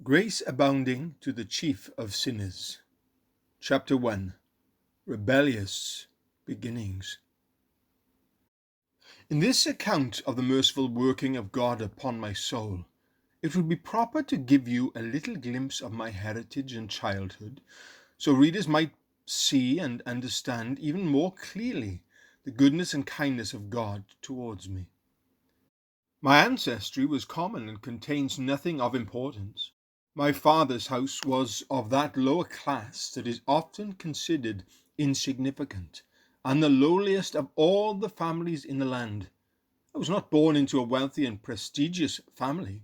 Grace Abounding to the Chief of Sinners. Chapter 1. Rebellious Beginnings. In this account of the merciful working of God upon my soul, it would be proper to give you a little glimpse of my heritage and childhood, so readers might see and understand even more clearly the goodness and kindness of God towards me. My ancestry was common and contains nothing of importance. My father's house was of that lower class that is often considered insignificant, and the lowliest of all the families in the land. I was not born into a wealthy and prestigious family.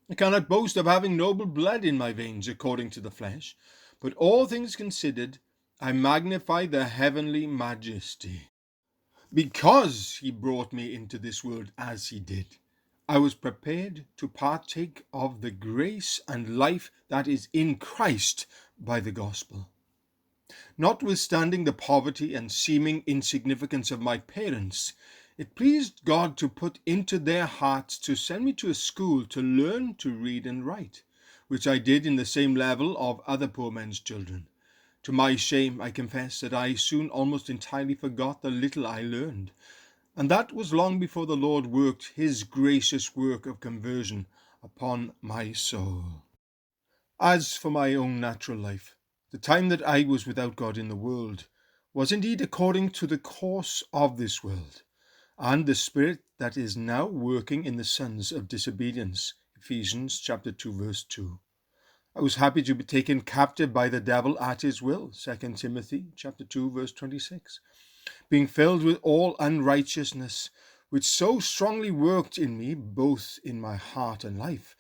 I cannot boast of having noble blood in my veins according to the flesh, but all things considered, I magnify the heavenly majesty. Because he brought me into this world as he did, I was prepared to partake of the grace and life that is in Christ by the gospel. Notwithstanding the poverty and seeming insignificance of my parents, it pleased God to put into their hearts to send me to a school to learn to read and write, which I did in the same level of other poor men's children. To my shame, I confess that I soon almost entirely forgot the little I learned, and that was long before the Lord worked his gracious work of conversion upon my soul. As for my own natural life, the time that I was without God in the world was indeed according to the course of this world, and the spirit that is now working in the sons of disobedience. Ephesians chapter 2 verse 2. I was happy to be taken captive by the devil at his will. 2 Timothy chapter 2 verse 26. Being filled with all unrighteousness, which so strongly worked in me, both in my heart and life.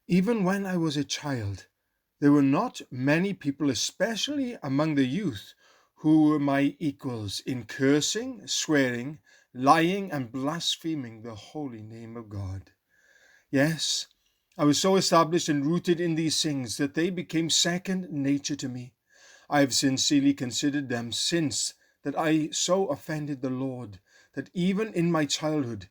Even when I was a child, there were not many people, especially among the youth, who were my equals in cursing, swearing, lying, and blaspheming the holy name of God. Yes, I was so established and rooted in these things that they became second nature to me. I have sincerely considered them since that I so offended the Lord, that even in my childhood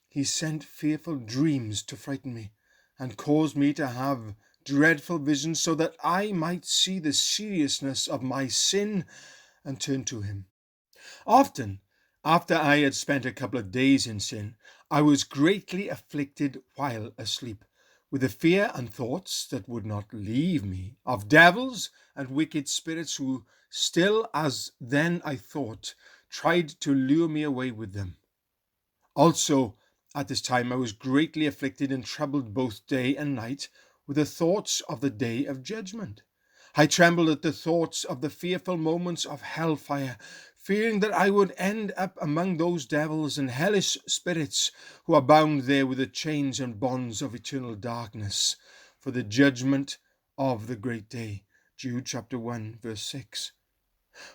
he sent fearful dreams to frighten me, and caused me to have dreadful visions, so that I might see the seriousness of my sin and turn to him. Often, after I had spent a couple of days in sin, I was greatly afflicted while asleep, with the fear and thoughts that would not leave me, of devils and wicked spirits who still, as then I thought, tried to lure me away with them. Also, at this time I was greatly afflicted and troubled both day and night with the thoughts of the day of judgment. I trembled at the thoughts of the fearful moments of hellfire, fearing that I would end up among those devils and hellish spirits who are bound there with the chains and bonds of eternal darkness for the judgment of the great day. Jude chapter 1 verse 6.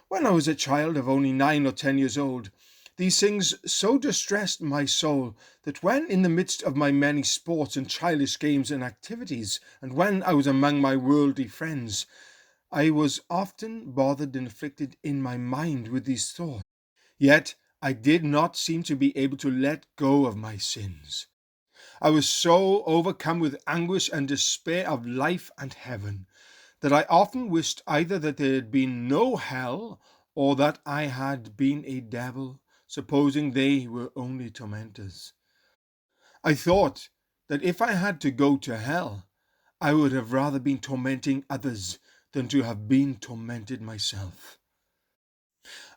When I was a child of only 9 or 10 years old, these things so distressed my soul that when in the midst of my many sports and childish games and activities, and when I was among my worldly friends, I was often bothered and afflicted in my mind with these thoughts. Yet I did not seem to be able to let go of my sins. I was so overcome with anguish and despair of life and heaven that I often wished either that there had been no hell or that I had been a devil, supposing they were only tormentors. I thought that if I had to go to hell, I would have rather been tormenting others than to have been tormented myself.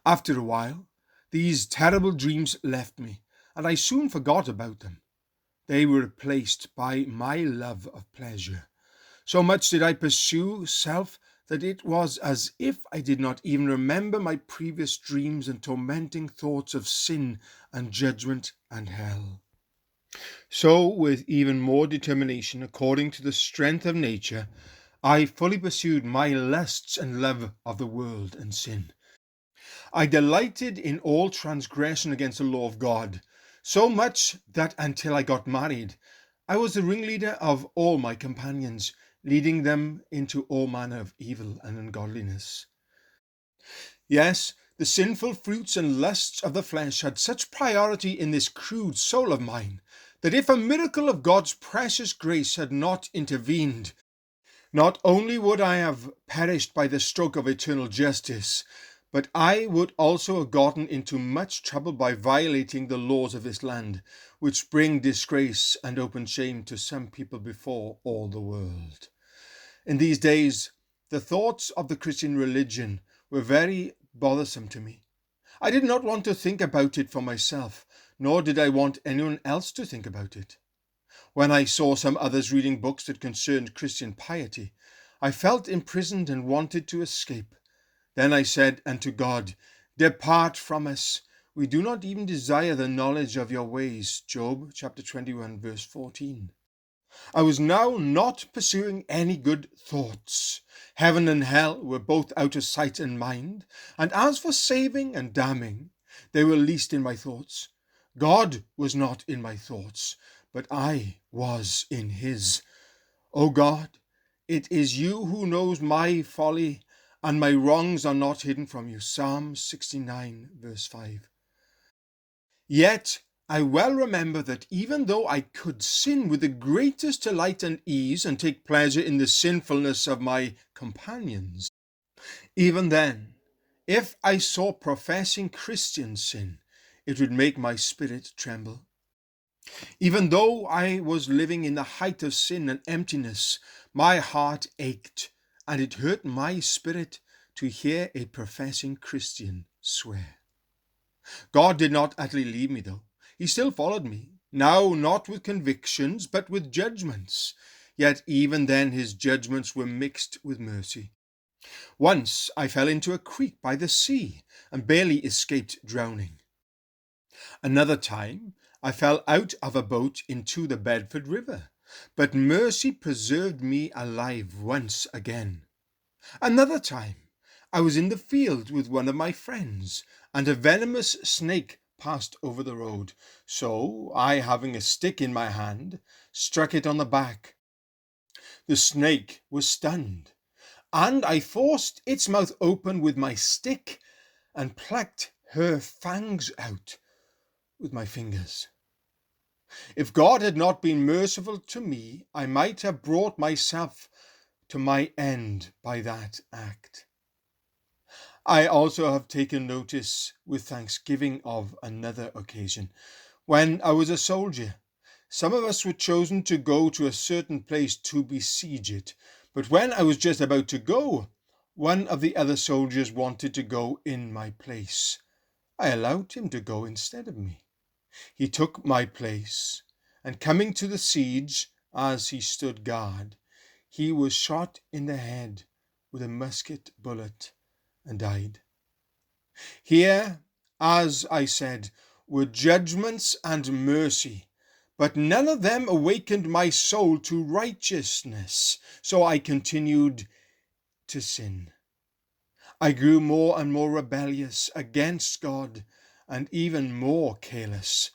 After a while, these terrible dreams left me, and I soon forgot about them. They were replaced by my love of pleasure. So much did I pursue self that it was as if I did not even remember my previous dreams and tormenting thoughts of sin and judgment and hell. So, with even more determination, according to the strength of nature, I fully pursued my lusts and love of the world and sin. I delighted in all transgression against the law of God, so much that until I got married, I was the ringleader of all my companions, leading them into all manner of evil and ungodliness. Yes, the sinful fruits and lusts of the flesh had such priority in this crude soul of mine, that if a miracle of God's precious grace had not intervened, Not only would I have perished by the stroke of eternal justice, but I would also have gotten into much trouble by violating the laws of this land, which bring disgrace and open shame to some people before all the world. In these days, the thoughts of the Christian religion were very bothersome to me. I did not want to think about it for myself, nor did I want anyone else to think about it. When I saw some others reading books that concerned Christian piety, I felt imprisoned and wanted to escape. Then I said unto God, Depart from us. We do not even desire the knowledge of your ways. Job chapter 21, verse 14. I was now not pursuing any good thoughts. Heaven and hell were both out of sight and mind, and as for saving and damning, they were least in my thoughts. God was not in my thoughts, but I was in his. O God, it is you who knows my folly, and my wrongs are not hidden from you. Psalm 69, verse 5. Yet I well remember that even though I could sin with the greatest delight and ease and take pleasure in the sinfulness of my companions, even then, if I saw professing Christians sin, it would make my spirit tremble. Even though I was living in the height of sin and emptiness, my heart ached, and it hurt my spirit to hear a professing Christian swear. God did not utterly leave me, though. He still followed me, now not with convictions, but with judgments. Yet even then his judgments were mixed with mercy. Once I fell into a creek by the sea and barely escaped drowning. Another time I fell out of a boat into the Bedford River, but mercy preserved me alive once again. Another time I was in the field with one of my friends, and a venomous snake passed over the road. So I, having a stick in my hand, struck it on the back. The snake was stunned, and I forced its mouth open with my stick and plucked her fangs out with my fingers. If God had not been merciful to me, I might have brought myself to my end by that act. I also have taken notice with thanksgiving of another occasion. When I was a soldier, some of us were chosen to go to a certain place to besiege it, but when I was just about to go, one of the other soldiers wanted to go in my place. I allowed him to go instead of me. He took my place, and coming to the siege as he stood guard, he was shot in the head with a musket bullet and died. Here, as I said, were judgments and mercy, but none of them awakened my soul to righteousness, so I continued to sin. I grew more and more rebellious against God, and even more careless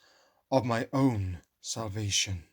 of my own salvation.